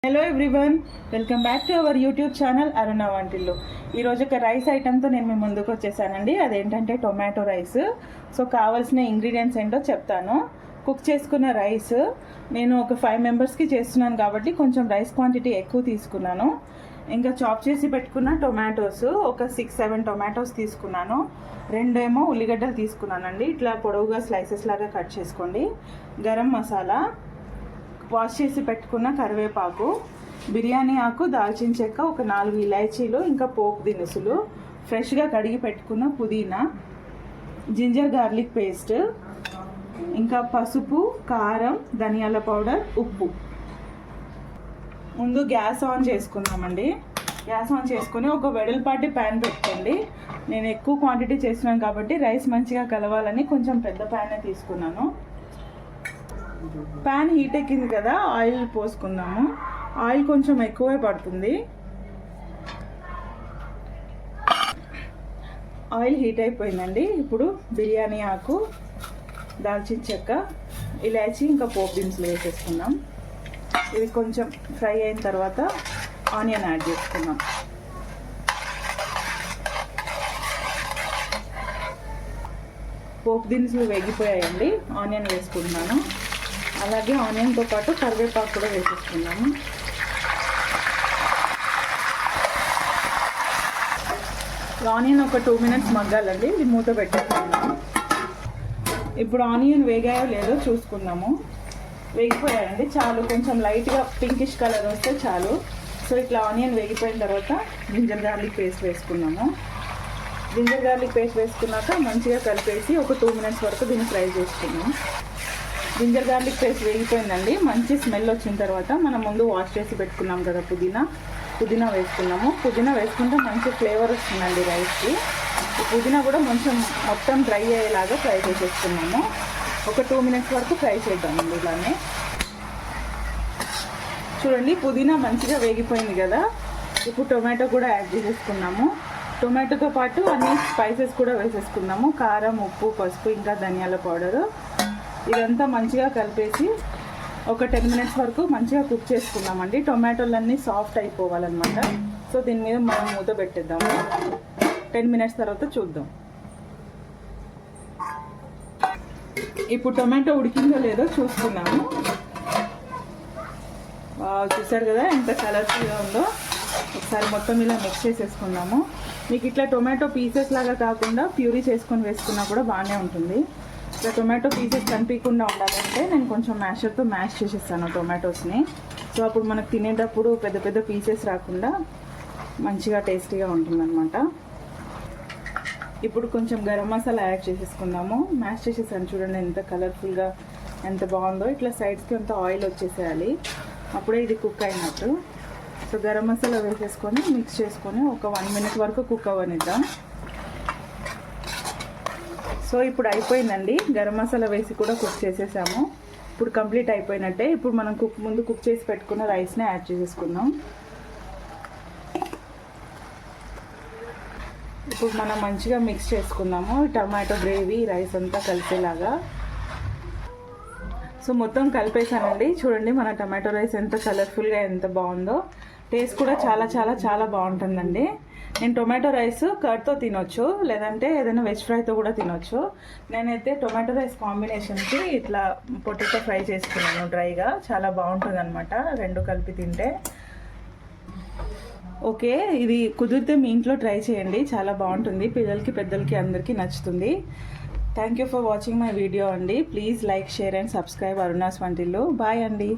Hello everyone, welcome back to our YouTube channel Aruna Vantillu. ఈరోజు ఒక rice ఐటెంతో నేను మీ ముందుకు వచ్చేసానండి. అదేంటంటే టొమాటో రైస్. సో కావాల్సిన ఇంగ్రీడియంట్స్ ఏంటో చెప్తాను. కుక్ చేసుకున్న రైస్ నేను ఒక 5 మెంబర్స్కి చేస్తున్నాను కాబట్టి కొంచెం రైస్ క్వాంటిటీ ఎక్కువ తీసుకున్నాను. ఇంకా చాప్ చేసి పెట్టుకున్న టొమాటోస్ ఒక 6-7 టొమాటోస్ తీసుకున్నాను. 2 ఉల్లిగడ్డలు తీసుకున్నానండి. ఇట్లా పొడవుగా స్లైసెస్ లాగా కట్ చేసుకోండి. గరం మసాలా, వాష్ చేసి పెట్టుకున్న కరివేపాకు, బిర్యానీ ఆకు, దాల్చిన చెక్క, ఒక 4 ఇలాచీలు, ఇంకా పోపు దినుసులు, ఫ్రెష్గా కడిగి పెట్టుకున్న పుదీనా, జింజర్ గార్లిక్ పేస్ట్, ఇంకా పసుపు, కారం, ధనియాల పౌడర్, ఉప్పు. ముందు గ్యాస్ ఆన్ చేసుకుందామండి. గ్యాస్ ఆన్ చేసుకుని ఒక వెడల్పాటి ప్యాన్ పెట్టుకోండి. నేను ఎక్కువ క్వాంటిటీ చేస్తున్నాను కాబట్టి రైస్ మంచిగా కలవాలని కొంచెం పెద్ద ప్యానే తీసుకున్నాను. ప్యాన్ హీట్ ఎక్కింది కదా, ఆయిల్ పోసుకుందాము. ఆయిల్ కొంచెం ఎక్కువే పడుతుంది. ఆయిల్ హీట్ అయిపోయిందండి. ఇప్పుడు బిర్యానీ ఆకు, దాల్చిన చెక్క, ఇలాచి, ఇంకా పోపు దినుసులు వేసేసుకుందాం. ఇది కొంచెం ఫ్రై అయిన తర్వాత ఆనియన్ యాడ్ చేసుకుందాం. పోపు దినుసులు వేగిపోయాయండి. ఆనియన్ వేసుకుంటున్నాను. అలాగే ఆనియన్తో పాటు కరివేపాకు కూడా వేసేసుకున్నాము. ఆనియన్ ఒక 2 మినిట్స్ మగ్గాలండి. ఇది మూత పెట్టేసుకున్నాము. ఇప్పుడు ఆనియన్ వేగాయో లేదో చూసుకుందాము. వేగిపోయాయండి, చాలు. కొంచెం లైట్గా పింకిష్ కలర్ వస్తే చాలు. సో ఇట్లా ఆనియన్ వేగిపోయిన తర్వాత జింజర్ గార్లిక్ పేస్ట్ వేసుకున్నాము. జింజర్ గార్లిక్ పేస్ట్ వేసుకున్నాక మంచిగా కలిపేసి ఒక 2 మినిట్స్ వరకు దీన్ని ఫ్రై చేసుకున్నాం. జింజర్ గార్లిక్ పేస్ట్ వేగిపోయిందండి. మంచి స్మెల్ వచ్చిన తర్వాత మనం ముందు వాష్ చేసి పెట్టుకున్నాం కదా పుదీనా వేసుకున్నాము. పుదీనా వేసుకుంటే మంచి ఫ్లేవర్ వస్తుందండి రైస్కి. ఈ పుదీనా కూడా మొత్తం డ్రై అయ్యేలాగా ఫ్రై చేసేసుకున్నాము. ఒక 2 మినిట్స్ వరకు ఫ్రై చేద్దామండి. ఇలానే చూడండి, పుదీనా మంచిగా వేగిపోయింది కదా. ఇప్పుడు టొమాటో కూడా యాడ్ చేసేసుకున్నాము. టొమాటోతో పాటు అన్ని స్పైసెస్ కూడా వేసేసుకున్నాము. కారం, ఉప్పు, పసుపు, ఇంకా ధనియాల పౌడరు. ఇదంతా మంచిగా కలిపేసి ఒక 10 మినిట్స్ వరకు మంచిగా కుక్ చేసుకున్నామండి. టొమాటోలన్నీ సాఫ్ట్ అయిపోవాలన్నమాట. సో దీని మీద మనం మూత పెట్టేద్దాము. 10 మినిట్స్ తర్వాత చూద్దాం. ఇప్పుడు టొమాటో ఉడికిందో లేదో చూసుకున్నాము. చూసారు కదా ఎంత కలర్ఫుల్గా ఉందో. ఒకసారి మొత్తం ఇలా మిక్స్ చేసేసుకున్నాము. మీకు ఇట్లా టొమాటో పీసెస్ లాగా కాకుండా ప్యూరీ చేసుకొని వేసుకున్నా కూడా బాగానే ఉంటుంది. ఇట్లా టొమాటో పీసెస్ కనిపించకుండా ఉండాలంటే నేను కొంచెం మ్యాషర్తో మ్యాష్ చేసేస్తాను టొమాటోస్ని. సో అప్పుడు మనకు తినేటప్పుడు పెద్ద పెద్ద పీసెస్ రాకుండా మంచిగా టేస్టీగా ఉంటుందన్నమాట. ఇప్పుడు కొంచెం గరం మసాలా యాడ్ చేసేసుకుందాము. మ్యాష్ చేసేసాను చూడండి ఎంత కలర్ఫుల్గా, ఎంత బాగుందో. ఇట్లా సైడ్స్కి అంతా ఆయిల్ వచ్చేసేయాలి, అప్పుడే ఇది కుక్ అయినట్టు. సో గరం మసాలా వేసేసుకొని మిక్స్ చేసుకొని ఒక 1 మినిట్ వరకు కుక్ అవ్వనిద్దాం. సో ఇప్పుడు అయిపోయిందండి. గరం మసాలా వేసి కూడా కుక్ చేసేసాము. ఇప్పుడు కంప్లీట్ అయిపోయినట్టే. ఇప్పుడు మనం ముందు కుక్ చేసి పెట్టుకున్న రైస్ని యాడ్ చేసేసుకుందాం. ఇప్పుడు మనం మంచిగా మిక్స్ చేసుకుందాము. టమాటో గ్రేవీ రైస్ అంతా కలిసేలాగా. సో మొత్తం కలిపేసానండి. చూడండి మన టమాటో రైస్ ఎంత కలర్ఫుల్గా, ఎంత బాగుందో. టేస్ట్ కూడా చాలా చాలా చాలా బాగుంటుందండి. నేను టొమాటో రైస్ కర్డ్తో తినొచ్చు, లేదంటే ఏదైనా వెజ్ ఫ్రైతో కూడా తినొచ్చు. నేనైతే టొమాటో రైస్ కాంబినేషన్కి ఇట్లా పొటాటో ఫ్రై చేసుకున్నాను డ్రైగా. చాలా బాగుంటుంది అనమాట 2 కలిపి తింటే. ఓకే, ఇది కుదిరితే మీ ఇంట్లో ట్రై చేయండి. చాలా బాగుంటుంది. పిల్లలకి, పెద్దలకి, అందరికీ నచ్చుతుంది. Thank you for watching my video అండి. Please like, share and subscribe Aruna's Vantillu. Bye అండి.